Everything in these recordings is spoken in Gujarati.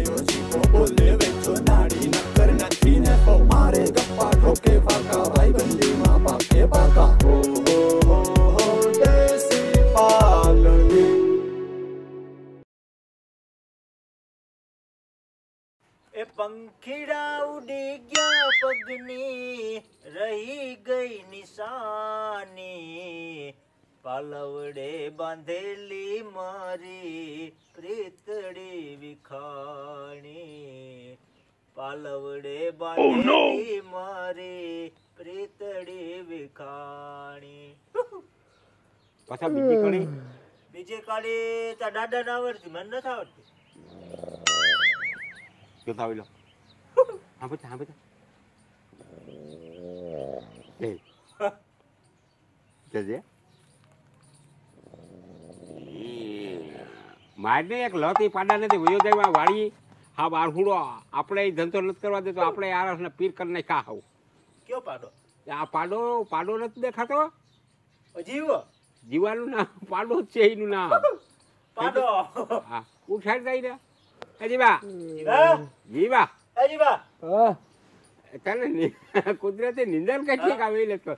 ગયો જીવો બોલે વેચો નાડી નકર નથી ને તો મારે ગપ્પા ઠોકે ફાકા ભાઈ બંદીમાં પાકે પાકા હો દેશી પાલડી એ પંખીડા ઉડી ગયા પગની રહી ગઈ નિશાની પાલવડે બાંધેલી મારી પ્રીતડી વિખાણી પાલવડે બાંધેલી મારી પ્રીતડી વિખાણી પાછા બીજી કડી તાર દાદા ના આવડતી મને નથી આવડતી જોતા આવી લો હા બેટા જજે મારને એક લતી પાડા નથી વયો જાય વાળી હા બાર હુડો આપણે ધંધો નથી કરવા દેતો આપણે આરસને પીર કરીને ખા ખાવું કયો પાડો આ પાડો નથી દેખાતો જીવો જીવાનું નામ પાડો જ છે એનું નામ પાડો હા ઉઠાડી જાય ને જીવા જીવા તને કુદરતી નિંદર કેટલી આવી લેતો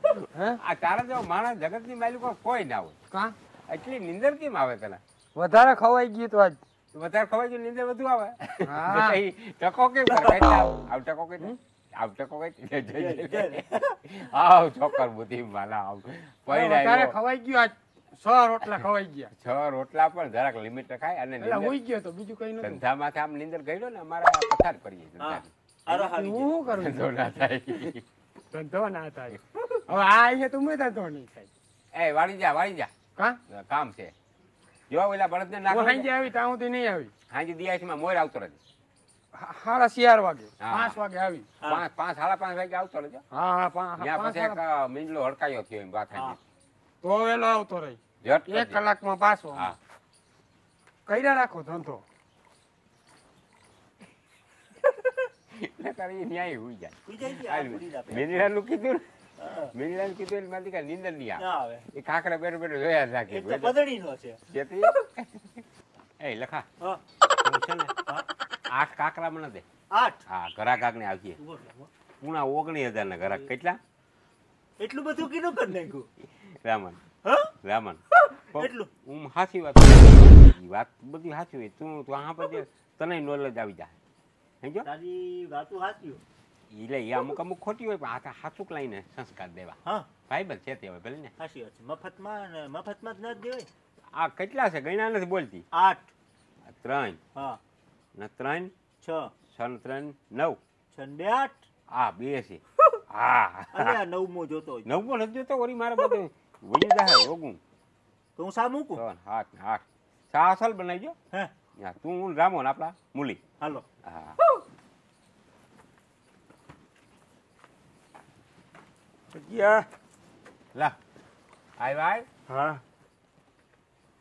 આ તારા જેવો માણસ જગત ની માલિક કોઈ ના હોય કા એટલી નિંદર કેમ આવે તને વધારે ખવાઈ ગયું તો આજ વધારે ખવાઈ ગયું નિંદર વધુ આવે ટકો કેમ આવ ટકો કે આવ ટકો કે આવ ચોકર બુદ્ધિ માલા આવ વધારે ખવાઈ ગયું આજ 6 રોટલા ખવાઈ ગયા 6 રોટલા પણ જરાક લિમિટ રખાય અને હોઈ ગયો તો બીજું કઈ નથી ધંધામાંથી આમ નિંદર ગયો ને અમારા પથાર કરીએ હું કરું ધંધો ના થાય હવે આ અહીંયા તો મેં ધંધો નહીં થાય એ વાળી જા કામ છે જો ઓલા બળદ ને નાખો હાંજે આવી તા હું નહીં આવી હાંજે દિયાસમાં મોર આવતો રહેજો 4:30 વાગે 5 વાગે આવી 5:30 વાગે આવતો રહેજો હા ત્યાં પછી એક મીંડલો હડકાયો થયો એમ વાત હાંજે તો વેલો આવતો રહી 1 કલાકમાં પાછો હા કઈરા રાખો ધંધો તારી ન્યાય હુઈ જાય મેંદીરાનું કીધું મારી કા નીંદર નહીં આવે એ કાકડા બેઠો જોયા રાખે પદડીનો છે એ લખા છે ને 8 કાકરા મને દે 8 હા ઘરાક આગને આવજે પૂણા 19,000 ના ઘરાક કેટલા એટલું બધું કીધું કરી નાખ્યું રામન એટલું હું સાચી વાત બધી સાચી હોય તું આ પછી તને નોલેજ આવી જાય સમજો તારી વાતો સાચી એટલે એ અમુક ખોટી હોય પણ આ સાચું લઈને સંસ્કાર દેવા હા ભાઈબંધ છે તે હોય ભલે ને સાચી વાત છે મફતમાં જ ન દેવાય આ કેટલા છે ગણ્યા નથી બોલતી 8 3 હા ને 3 6 6 3 9 6 2 8 આ 2 છે હા અરે આ 9મો જોતો હોય 9મો નથી જોતો ઓરી મારે બધું વળી જાય રોગું તો હું સા મૂકું 8 સા અસલ બનાવજો હે તું હું રામો ને આપડા મૂલી હાલો હા લા આય હા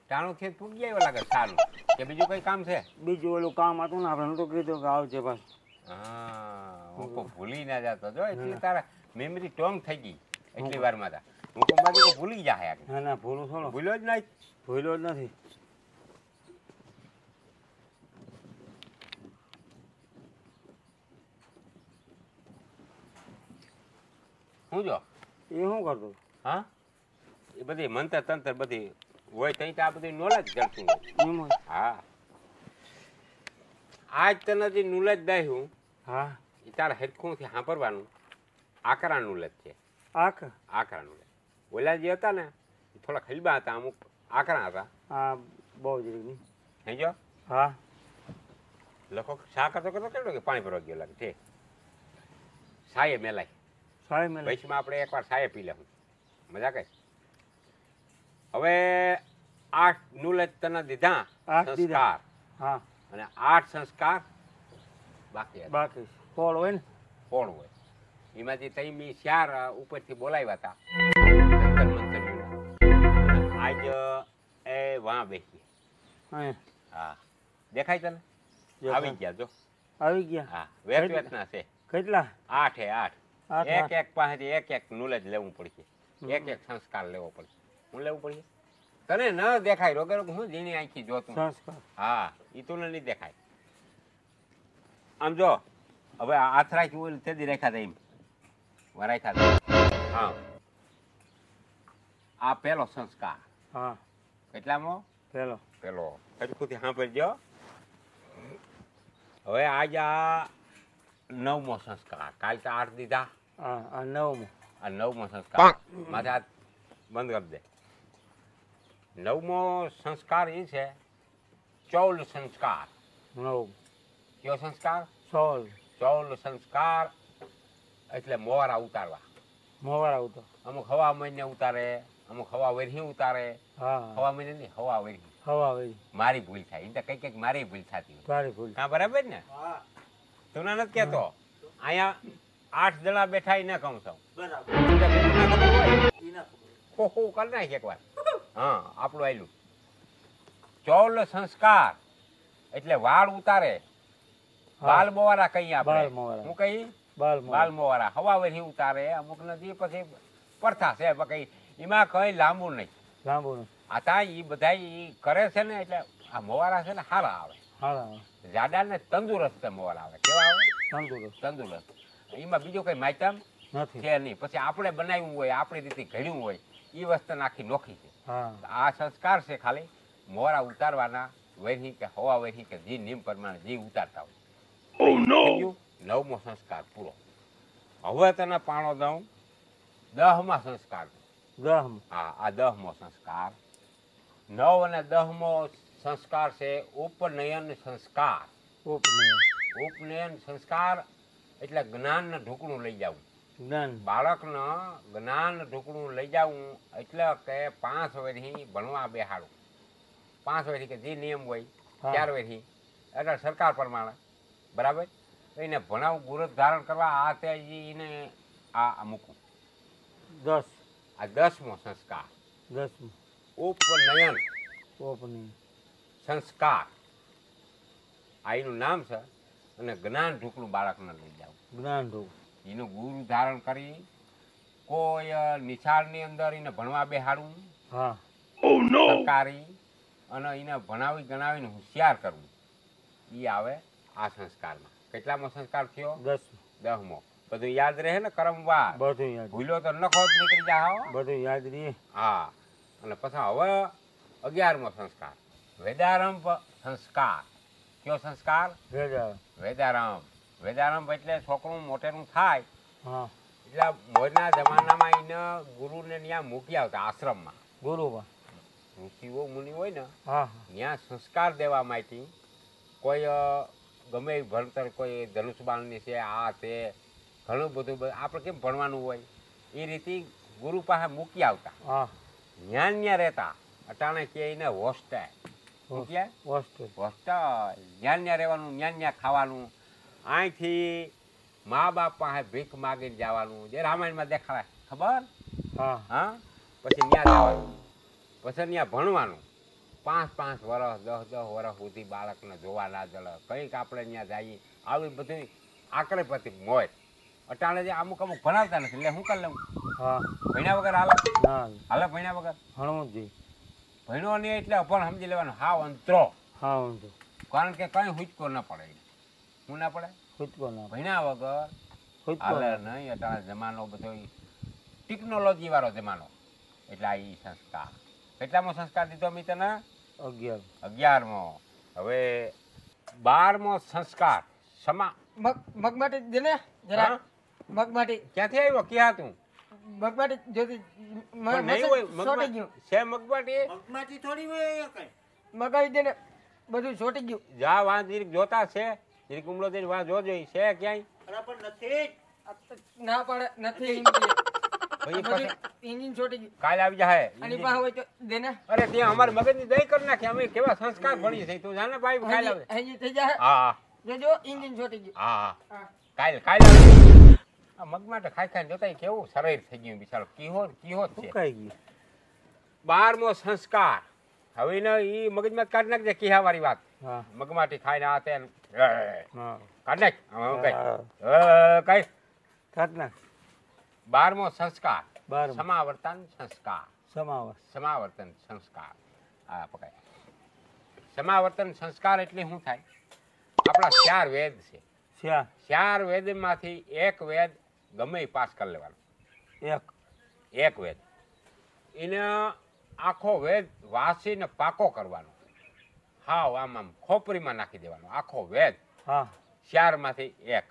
ટાણું ખેત પૂગી આવ્યો લાગે સારું કે બીજું કઈ કામ છે બીજું ઓલું કામ હતું ને આપણે તો કીધું કે આવજે બસ હા હું તો ભૂલી ના જતો જો એટલે તારા મેમરી ટોંગ થઈ ગઈ એટલી વારમાં તા હું તો બાજુ ભૂલી જાય ના ભૂલું થોડો ભૂલ્યો જ નહીં ભૂલ્યો જ નથી હું જો એ શું કરતો હા એ બધી મંતર તંત્ર બધી હોય તઈ તો આ બધી નોલેજ જડતું હોય હા આજ તને જે નોલેજ દાયું હા એ તારા હેરખુંથી સાંભળવાનું આકરા નોલેજ છે આકરા નોલેજ ઓલા જે હતા ને એ થોડા ખલબા હતા અમુક આકરા હતા હા બહુ જ સમજો હા લખો શા કરતો કેટલો કે પાણી ભરવા ગયો લાગે છે સાયે મેલાય વૈશમાં આપણે એકવાર સાયે પી લેવું મજા કઈ હવે 8 નોલેજ તને દીધા સંસ્કાર હા અને 8 સંસ્કાર બાકી ફોડ હોય ને ફોડ હોય એમાંથી તઈ 4 ઉપરથી બોલાવ્યા હતા મંતર આજ એ વાં બેસી હા દેખાય તને આવી ગયા જો હા વેત ના છે કેટલા 8 એક પાસેથી એક નોલેજ લેવું પડશે એક સંસ્કાર લેવો પડશે હું લેવું પડશે તને ન દેખાય રોગે રોગ હું જીની આંખી જોતું હા એ તો નહીં દેખાય આમ જો હવે હાથ રાખ્યું હોય તે દી રાખ્યા હતા એમ રાખ્યા હતા. હા આ પેલો સંસ્કાર. હા કેટલામો? પેલો. પેલો. હરખુંથી સાંભળજો. હવે આજ આ 9મો સંસ્કાર. કાલ તો 8 દીધા. હા આ 9મો. આ 9મો સંસ્કાર. માથે હાથ બંધ કરી દે. 9મો સંસ્કાર એ છે ચૌલ સંસ્કાર. 9 કયો સંસ્કાર? સોલ. ચૌલ સંસ્કાર એટલે મોવારા ઉતારવા. મોવારા ઉતો. અમુક હવા મહિને ઉતારે, અમુક હવા વેરી ઉતારે. હા હવા મહિને નહીં, હવા વેરી. હવા વઈ. મારી ભૂલ થાય એ તો કઈક મારી ભૂલ થતી હોય. તારી ભૂલ. હા બરાબર ને? તું ના નથી કહેતો અહીંયા 8 જણા બેઠા ન કહું છું. ખોખું કરી નાખ એકવાર. હા આપણું આયલું ચૌલ સંસ્કાર એટલે વાળ ઉતારે. બાલ મોવારા કહીએ આપણે. હું કઈ? બાલ મોવારા. હવા વેરી ઉતારે. અમુક નદી પછી પડતા છે કઈ એમાં કઈ લાંબુ નહીં. લાંબુ નહીં. આ તા એ બધા ઈ કરે છે ને એટલે આ મોવારા છે ને સારા આવે. હા જાડા ને તંદુરસ્ત મોવારા આવે. કેવા આવે? તંદુરસ્ત. તંદુરસ્ત. એમાં બીજું કઈ માયતમ નથી છે નહીં. પછી આપણે બનાવ્યું હોય, આપણી રીતે ઘડ્યું હોય એ વસ્તુ નાખી નોખી છે. હા આ સંસ્કાર છે ખાલી મોવારા ઉતારવાના. વેરી કે હવા વેરી કે જે નિયમ પ્રમાણે જે ઉતારતા હોય. 9મો સંસ્કાર પૂરો. હવે તને પાણો દઉં 10મા સંસ્કાર. 10મો. હા આ 10મો સંસ્કાર. 9 અને 10મો સંસ્કાર છે ઉપનયન સંસ્કાર. ઉપનયન સંસ્કાર એટલે જ્ઞાનનું ઢોકણું લઈ જવું. જ્ઞાન. બાળકને જ્ઞાન ઢોકણું લઈ જવું એટલે કે 5 વર્ષથી ભણવા બેહાડવું. 5 વર્ષથી કે જે નિયમ હોય 4 વર્ષથી એટલે સરકાર પ્રમાણે બરાબર એને ભણાવું, ગુરુ ધારણ કરવા આ તે એને આ મૂકવું. 10. આ 10મો સંસ્કાર. 10મો. ઉપનયન ઓપનિંગ સંસ્કાર આ એનું નામ છે. અને જ્ઞાન ઢોકણું બાળકને લઈ જવું. જ્ઞાન ઢોક. એનું ગુરુ ધારણ કરી કોઈ નિશાળની અંદર એને ભણવા બેહાડવું. હા સરકારી અને એને ભણાવી ગણાવીને હોશિયાર કરવું. એ આવે આ સંસ્કારમાં. કેટલામો સંસ્કાર થયો? 10મો. બધું યાદ રહે ને કરમવા? બધું યાદ. ભૂલો તો નખો જ નીકળી જાય. બધું યાદ રહે. હા અને પછી હવે 11મો સંસ્કાર વેદારંભ સંસ્કાર. કયો સંસ્કાર? વેદારંભ. વેદારંભ એટલે છોકરું મોટેનું થાય. હા એટલે મોરના જમાનામાં એને ગુરુને ત્યાં મૂકી આવતા આશ્રમમાં. ગુરુમાં ઋષિઓ મુનિ હોય ને હા ત્યાં સંસ્કાર દેવા માટે કોઈ ગમે એ ભણતર કોઈ ધનુષબાણની છે આ તે ઘણું બધું આપણે કેમ ભણવાનું હોય એ રીતે ગુરુ પાસે મૂકી આવતા. હા જ્ઞાન ત્યાં રહેતા. અટાણે કે એને હોસ્ટેલ. મૂક્યા હોસ્ટેલ. હોસ્ટેલ જ્ઞાન ત્યાં રહેવાનું, જ્ઞાન ત્યાં ખાવાનું. અહીંથી મા બાપ પાસે ભીખ માગીને જવાનું. જે રામાયણમાં દેખાડાય ખબર? હા હા પછી ત્યાં જવાનું. પછી ત્યાં ભણવાનું. 5-5 વર્ષ 10-10 વર્ષ સુધી બાળકને જોવા ના જળે. કંઈક આપણે ત્યાં જઈએ આવી બધું આકરે પછી મોય. અટાણે જે અમુક ભણાવતા નથી એટલે હું કરી લઉં. હા ભણ્યા વગર હાલે? ના હાલે ભણ્યા વગર? ભણવું જ. ભણ્યો નહીં એટલે અભણ સમજી લેવાનું. હાવ અંતરો. હા ઊંધો. કારણ કે કઈ હુચકો ન પડે. શું ના પડે? ખુદકો ના. ભણ્યા વગર ખુદકો હાલે નહીં. અટાણે જમાનો બધો ટેકનોલોજી વાળો જમાનો. એટલે આ ઈ સંસ્કાર. કેટલામો સંસ્કાર દીધો મેં તને? 11મો. હવે 12મો સંસ્કાર સમા. મગ માટે દે ને જરા. મગ માટે ક્યાંથી આવ્યો? ક્યાં તું? મગ માટે જોતી નહીં હોય છોટી ગયું. છે મગબાટી? મગમાંથી થોડી હોય કઈ. મગાવી દે ને બધું છોટી ગયું. જા વાં જીરીક જોતા છે. જીરીક ઉમળો જઈને વાં જોજો. છે ક્યાંય? પણ નથી. ના પડે નથી. ભાઈ પછી એન્જિન છોટી ગયું. કાલ આવી જાય. આની પાસે હોય તો દે ને. અરે ત્યાં અમારે મગજની દહીં કરી નાખી. અમે કેવા સંસ્કાર ભણીએ છીએ તું જાને ભાઈ. કાલ આવે. હજી થઈ જાય. હા જોજો એન્જિન છોટી ગયું. હા હા. કાલ આવે. આ મગ માટે ખાઈ ખાઈને જોતા કેવું શરીર થઈ ગયું બિચારો. કિહોર છે. સુકાઈ ગયું. 12મો સંસ્કાર. હવે ને ઈ મગજમાં કાઢી નાખજે કિહા વાળી વાત. હા મગમાંથી ખાઈને આ તે હા કાઢ નાખ. કઈ કાઢ નાખ. 12મો સંસ્કાર 12. સમાવર્તન સંસ્કાર. સમાવર્તન સંસ્કાર. આ પકડ. સમાવર્તન સંસ્કાર એટલે શું થાય? આપણા 4 વેદ છે. ચાર વેદમાંથી એક વેદ ગમે ઈ પાસ કરી લેવાનો. એક વેદ એને આખો વેદ વાસીને પાકો કરવાનો. હાવ આમ ખોપરીમાં નાખી દેવાનો આખો વેદ. ચારમાંથી એક.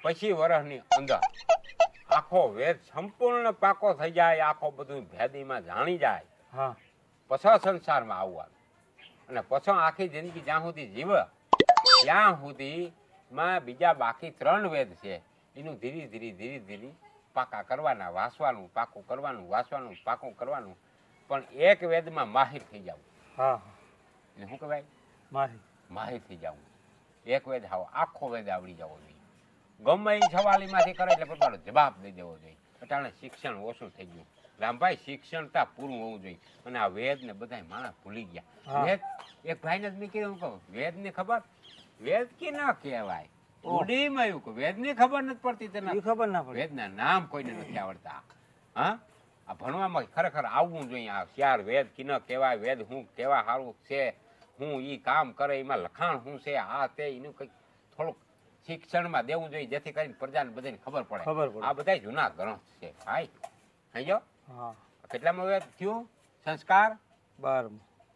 પછી વર્ષની અંદર આખો વેદ સંપૂર્ણ પાકો થઈ જાય, આખો બધું ભેદીમાં જાણી જાય, પછી સંસારમાં આવવાનું. અને પછી આખી જિંદગી જ્યાં સુધી જીવે ત્યાં સુધી માં બીજા બાકી 3 વેદ છે એનું ધીરે ધીરે પાકા કરવાના, વાંચવાનું, પાકું કરવાનું, વાંચવાનું, પાકું કરવાનું. પણ એક વેદમાં માહિર થઈ જવું. એટલે શું કહેવાય? માહિર થઈ જવું. એક વેદ હાવ આખો વેદ આવડી જવો જોઈએ. ગમે એ સવાલીમાંથી કરે એટલે પોતાનો જવાબ દઈ દેવો જોઈએ. અટાણે શિક્ષણ ઓછું થઈ ગયું. રામભાઈ શિક્ષણતા પૂરું હોવું જોઈએ. અને આ વેદ ને બધા માણસ ભૂલી ગયા. વેદ એક ભાઈને જ મેં કીધું, કહું વેદ ની ખબર? વેદ કે ના કહેવાય. ઉડીમાં એવું કહું વેદ ની ખબર નથી પડતી. તેના ખબર ના પડે. વેદના નામ કોઈને નથી આવડતા. હા, આ ભણવામાં ખરેખર આવવું જોઈએ. આ 4 વેદ કે ન કહેવાય, વેદ હું કેવા સારું છે, હું ઈ કામ કરે, એમાં લખાણ શું છે, આ તે એનું કંઈક થોડુંક શિક્ષણમાં દેવું જોઈએ, જેથી કરીને પ્રજાને બધાને ખબર પડે. આ બધા જૂના ગ્રંથ છે ભાઈ. સમજો? કેટલામાં વેદ થયું? સંસ્કાર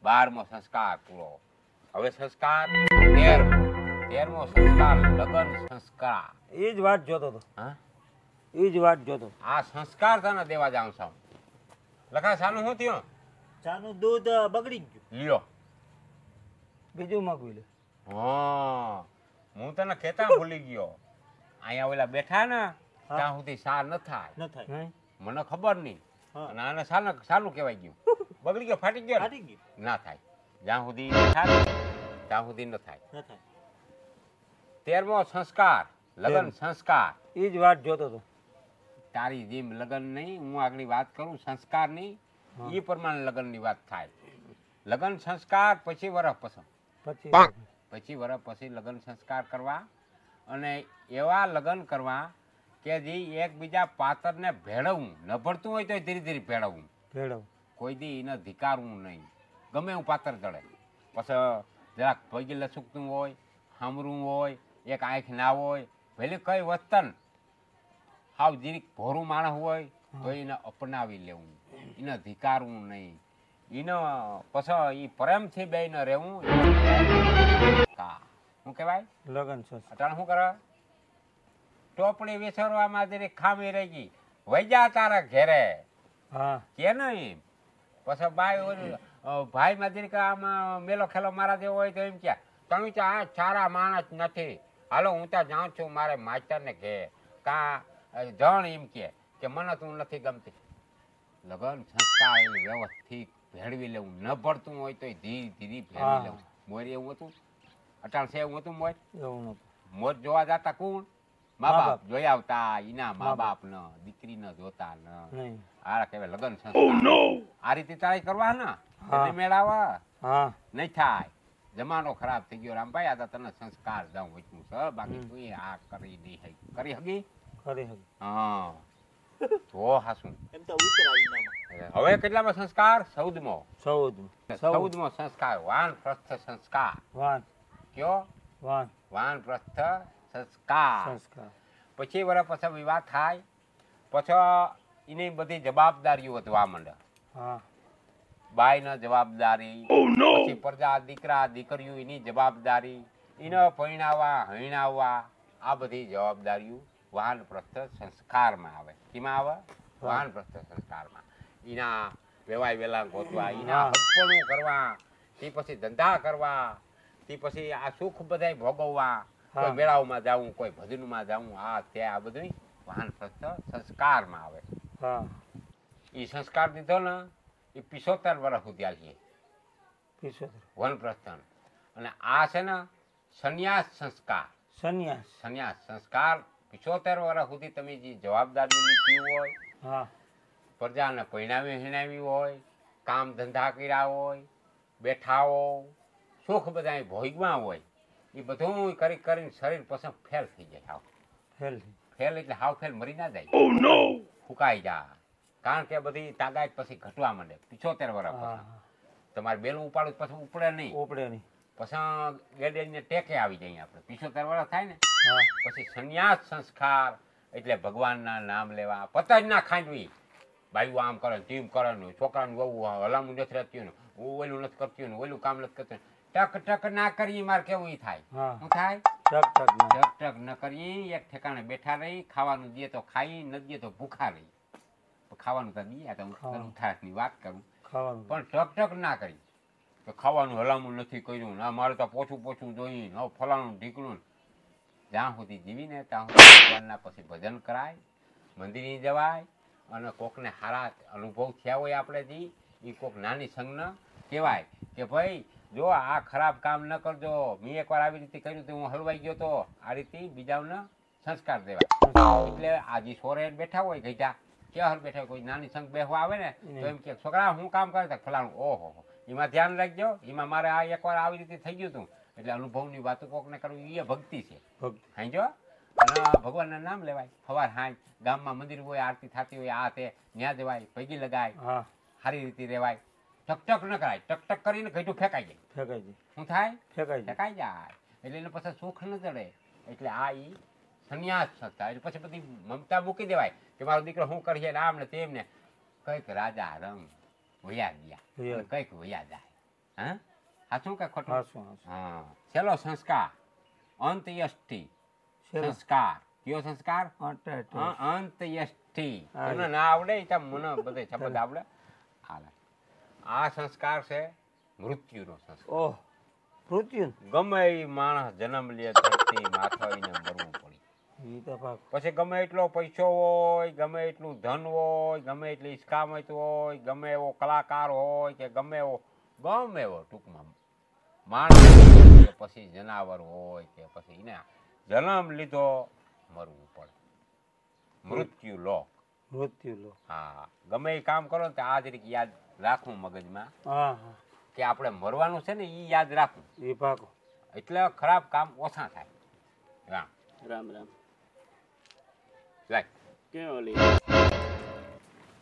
12મો સંસ્કાર પૂરો. હવે સંસ્કાર 13મો સંસ્કાર લગ્ન સંસ્કાર. એ જ વાત જોતો હતો. એ જ વાત જોતો. આ સંસ્કાર તને દેવા જાઉં છું. લખા સાનું શું થયું? ચાનું દૂધ બગડી ગયું. લ્યો બીજું મગવી લે. હું તને કેતા ભૂલી ગયો. અહીંયા ઓલા બેઠા ને ત્યાં સુધી સા ન થાય. મને ખબર નહીં. અને આને સાનું કહેવાય ગયું. બગડી ગયો, ફાટી ગયો. ના થાય. જ્યાં સુધી થાય ત્યાં સુધી ન થાય. 13મો સંસ્કાર લગ્ન સંસ્કાર. એ જ વાત જોતો હતો. તારી જેમ લગ્ન નહીં, હું આગળ વાત કરું સંસ્કાર ની, એ પ્રમાણે લગ્ન ની વાત થાય. લગ્ન સંસ્કાર પછી વર્ષ પછી વર્ષ પછી લગ્ન સંસ્કાર કરવા. અને એવા લગ્ન કરવા કે જે એકબીજા પાત્રને ભેળવવું. ન ભળતું હોય તો ધીરે ધીરે ભેળવવું. કોઈ દી એને ધિકારવું નહીં. ગમે એવું પાત્ર ચડે. પછી જરાક પગે લસુકતું હોય, સાંભળવું હોય, એક આંખ ના હોય, ભલે કઈ વસ્તન હાવ જીરીક ભોરું માણસ હોય તો એને અપનાવી લેવું, એને ધિકારવું નહીં. એને પછી એ પ્રેમથી બેને રહેવું. શું કહેવાય? લગન છે. અટાણે શું કરે? ટોપડી વિસરવામાં જરી ખામી રહી ગઈ, વૈજા તારા ઘેરે કે નહીં. પછી ભાઈ માં જરીક આમાં મેલો ખેલો મારા જેવો હોય તો એમ કે તમે આ સારા માણસ નથી, હાલો હું ત્યાં જાઉં છું મારે માસ્ટર ને કે કા જણ એમ કે મને તું નથી ગમતી. લગન સંસ્કાર એની વ્યવસ્થિત ભેળવી લેવું. ન પડતું હોય તો ધીરે ધીરે ભેળવી લેવું. મોર એવું હતું? અટાણ છે એવું હતું મોર? મોર જોવા જતા કોણ? મા બાપ જોઈ આવતા. એના મા બાપ ને દીકરી ને જોતા ને. આ કહેવાય લગન સંસ્કાર. આ રીતે તાળી કરવા ને મેળાવા નહીં થાય. જમાનો ખરાબ થઈ ગયો રામભાઈ. આ તને સંસ્કાર દઉં વચ્ચું છે, બાકી તું આ કરી નહીં કરી હગી. હા તો હાસું. હવે કેટલામાં સંસ્કાર? 14મો સંસ્કાર વાનપ્રસ્થ સંસ્કાર. કયો? વાનપ્રસ્થ સંસ્કાર. પછી વર્ષ પછી વિવાહ થાય પછી એની બધી જવાબદારીઓ વધવા માંડે. બાઈ ના જવાબદારી, પછી પ્રજા દીકરા દીકરીઓ એની જવાબદારી, એને પરણાવવા હણાવવા, આ બધી જવાબદારીઓ વાનપ્રસ્થ સંસ્કારમાં આવે. કેમાં આવે? વાનપ્રસ્થ સંસ્કારમાં. એના વેવાય વેલા ગોતવા, એના હકપણું કરવા, તે પછી ધંધા કરવા, તે પછી આ સુખ બધા ભોગવવા, કોઈ મેળાઓમાં જવું, કોઈ ભજનમાં જવું, આ તે આ બધું વાનપ્રસ્થ સંસ્કારમાં આવે. એ સંસ્કાર દીધો ને એ 75 વર્ષ સુધી આવીએ વનપ્રસ્થ. અને આ છે ને સંન્યાસ સંસ્કાર. સંન્યાસ સંસ્કાર 75 વર્ષ સુધી તમે જે જવાબદારી લીધી હોય, પ્રજાને પરણાવી હિણાવી હોય, કામ ધંધા કર્યા હોય, બેઠા હો, સુખ બધા ભોગવા હોય, એ બધું કરી કરીને શરીર પછી ફેલ થઈ જાય. હાવ ફેલ એટલે હાવ ફેલ મરી ના જાય, ફૂંકાઈ જાય. કારણ કે બધી તાકાત પછી ઘટવા માંડે. 75 વર્ષ પછી તમારે બેલું ઉપાડું પછી ઉપડે નહીં. પછી ગેડેજને ટેકે આવી જઈએ આપણે 75 વર્ષ થાય ને હા પછી સંન્યાસ સંસ્કાર એટલે ભગવાનના નામ લેવા પતા જ ના ખાંડવી ભાઈ આમ કરે તેમ કરે ને છોકરાનું બહુ હલામું નથી રહેતું ને હું ઓલું નથી કરતું ને ઓલું કામ નથી કરતું ટક ટક ના કરીએ મારે કેવું ઈ થાય હા શું થાય ટક ટક ના. ટક ટક ન કરીએ એક ઠેકાણે બેઠા રહી ખાવાનું દે તો ખાઈ ન દે તો ભૂખા રહી ખાવાનું તો દે તો હું થાકની વાત કરું ખાવાનું પણ ટક ટક ના કરી કે ખાવાનું હલામું નથી કર્યું ના મારે તો પોછું જોઈએ ન ફલાણું ઢીકણું જ્યાં સુધી જીવીને ત્યાં સુધી ભગવાનના પછી ભજન કરાય મંદિરે જવાય અને કોકને સારા અનુભવ થયા હોય આપણે જે એ કોક નાની સંજ્ઞા કહેવાય કે ભાઈ જો આ ખરાબ કામ ન કરજો મેં એકવાર આવી રીતે કર્યું તો હું હલવાઈ ગયો તો આ રીતે બીજાઓને સંસ્કાર દેવાય એટલે આ જે સોરે બેઠા હોય ગઈટા કેવા બેઠા હોય કોઈ નાની સંઘ બેસવા આવે ને તો એમ કે છોકરા હું કામ કરે ફલાણું ઓહો એમાં ધ્યાન રાખજો એમાં મારે આ એકવાર આવી રીતે થઈ ગયું હતું એટલે અનુભવની વાતો કોકને કરવી એ ભક્તિ છે હાંજો અને ભગવાનના નામ લેવાય સવાર હાંજ ગામમાં મંદિર હોય આરતી થતી હોય આ તે ત્યાં જવાય પૈકી લગાય સારી રીતે રહેવાય ટક ટક ન કરાય ટક ટક કરીને ઘટું ફેંકાઈ જાય શું થાય ફેંકાઈ જાય એટલે એને પછી સુખ ન ચડે એટલે આ ઈ સંન્યાસ સંસ્થા એટલે પછી બધી મમતા મૂકી દેવાય કે મારો દીકરો શું કરીએ આમ ને તેમ ને કંઈક રાજા રંગ વયા ગયા કંઈક વયા જાય હા આ શું કઈ ખોટું હા છેલ્લો સંસ્કાર અંત્યષ્ટિ સંસ્કાર કયો સંસ્કાર અંત્યષ્ટિ તમને ના આવડે મને બધે શબ્દ આવડે હાલે આ સંસ્કાર છે મૃત્યુનો સંસ્કાર ઓહ મૃત્યુ ગમે એ માણસ જન્મ લે ધરતી માથાઈને મરવું પડી પછી ગમે એટલો પૈસો હોય ગમે એટલું ધન હોય ગમે એટલી ઇસ્કામત હોય ગમે એવો કલાકાર હોય કે ગમે એવો ટૂંકમાં માણસ કે પછી જનાવર હોય કે પછી એને જન્મ લીધો મરવું પડે મૃત્યુ લો હા ગમે એ કામ કરો ને તો આ જરીક યાદ રાખવું મગજમાં કે આપણે મરવાનું છે ને એ યાદ રાખવું એ પાકો એટલે ખરાબ કામ ઓછા થાય રામ રામ રામ લાય કે ઓલી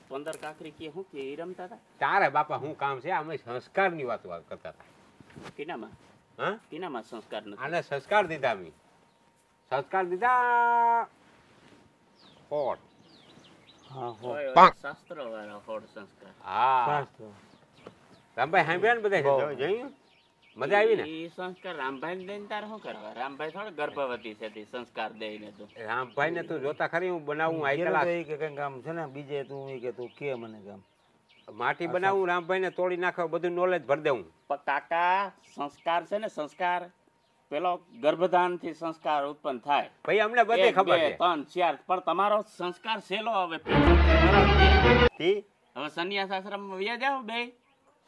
15 કાકરી કે હું કે ઈ રમતા હતા તારે બાપા શું કામ છે અમે સંસ્કારની વાત કરતા હતા કિનામાં હા કિનામાં સંસ્કાર નથી આને સંસ્કાર દીધા અમે સંસ્કાર દીધા હોટ શાસ્ત્ર વાળા હોડ સંસ્કાર હા રામભાઈ સાંભળ્યા ને બધા જોયું મજા આવી ને ઈ સંસ્કાર રામભાઈ દઈને તારે શું કરવા રામભાઈ થોડા ગર્ભવતી છે તે સંસ્કાર દઈને તો રામભાઈ ને તું જોતા ખરી હું બનાવું હાઈ ક્લાસ કે કઈ કામ છે ને બીજે તું કે તું કે મને કામ માટી બનાવું રામભાઈ ને તોડી નાખો બધું નોલેજ ભરી દઉં પણ કાકા સંસ્કાર છે ને સંસ્કાર પેલો ગર્ભધાન થી સંસ્કાર ઉત્પન્ન થાય ભાઈ અમને બધે ખબર છે 3 4 પણ તમારો સંસ્કાર સેલો હવે હવે સંન્યાસ આશ્રમ વ્યા જાવ બે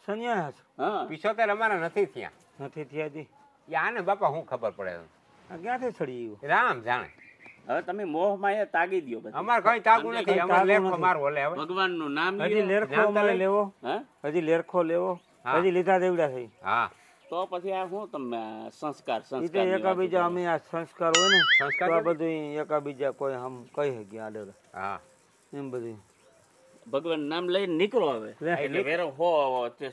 સંન્યાસ હા 75 અમારા નથી થયા દી આને બાપા હું ખબર પડે આ ક્યાંથી ચડી ગયું રામ જાણે હવે તમે મોહ માયા તાગી દયો બધું અમાર કઈ તાગું નથી અમાર લેખો માર ઓલે હવે ભગવાન નું નામ હજી લેરખો મારે લેવો હજી લેરખો લેવો હજી લીધા દેવડા થઈ હા તો પછી આ શું તમે સંસ્કાર ઈ તો એકાબીજા અમે આ સંસ્કાર હોય ને સંસ્કાર આ બધું એકાબીજા કોઈ આમ કહી શક્યા આડે હા એમ બધું ભગવાન નામ લઈને નીકળો હવે એટલે વેરો હો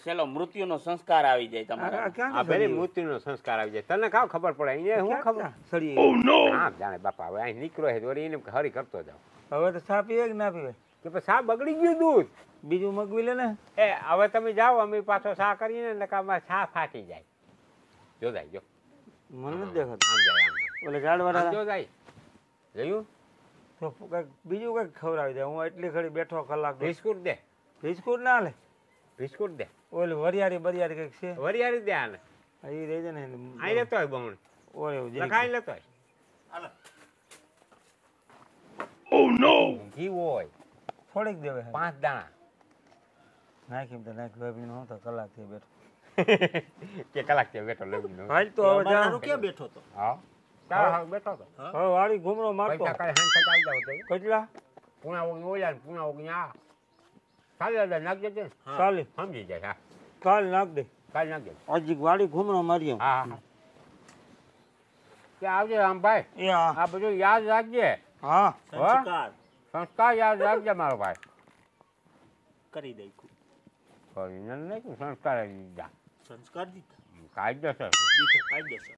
સેલો મૃત્યુનો સંસ્કાર આવી જાય તમારા આ પેલી મૃત્યુનો સંસ્કાર આવી જાય તને કાવ ખબર પડે એને હું ખબર સડી હા જાણે બાપા હવે અહીં નીકળો હે દોરી એને હરી કરતો જાવ હવે તો ચા પીવે કે ના પીવે કે પછી સા બગડી ગયું દૂધ બીજું મગવી લે ને એ હવે તમે જાઓ અમે પાછો સા કરીએ ને નકામાં સા ફાટી જાય જો જાય જો મને નથી દેખાતું આમ જાય આમ ઓલે ઝાડવાળા જો જાય જોયું તો કઈક બીજું કઈક ખવડાવી દે હું એટલી ઘડી બેઠો કલાક બિસ્કુટ દે બિસ્કુટ ના લે બિસ્કુટ દે ઓલી વરિયાળી બરિયાળી કઈક છે વરિયાળી દે આને એ રહી જાય ને અહીં લેતો હોય બમણ ઓય લખાઈ લેતો હોય ઓ નો ઘી હોય થોડીક દેવે 5 દાણા નાખી તો નાખ ભાભી નો તો કલાક થી બેઠો કે કલાક થી બેઠો લઈ નો હાલ તો હવે જા ક્યાં બેઠો તો હા ચાલ બેઠો તો હવે વાળી ઘૂમરો મારતો પૈસા કાલે હાન આવી જાવ તો કેટલા પૂણા ઓગી ઓલા પૂણા ઓગી આ કાલે નાખજે છે ચાલી સમજી જાય હા કાલ નાખ દે કાલે નાખજે હજી વાળી ઘૂમરો માર્યો હા હા કે આવજે રામભાઈ એ હા આ બધું યાદ રાખજે હા સંસ્કાર સંસ્કાર યાદ રાખજે મારો ભાઈ કરી દઈ કરીને નહીં સંસ્કાર દીધા સંસ્કાર દીધા કાયદેસર દીધો કાયદેસર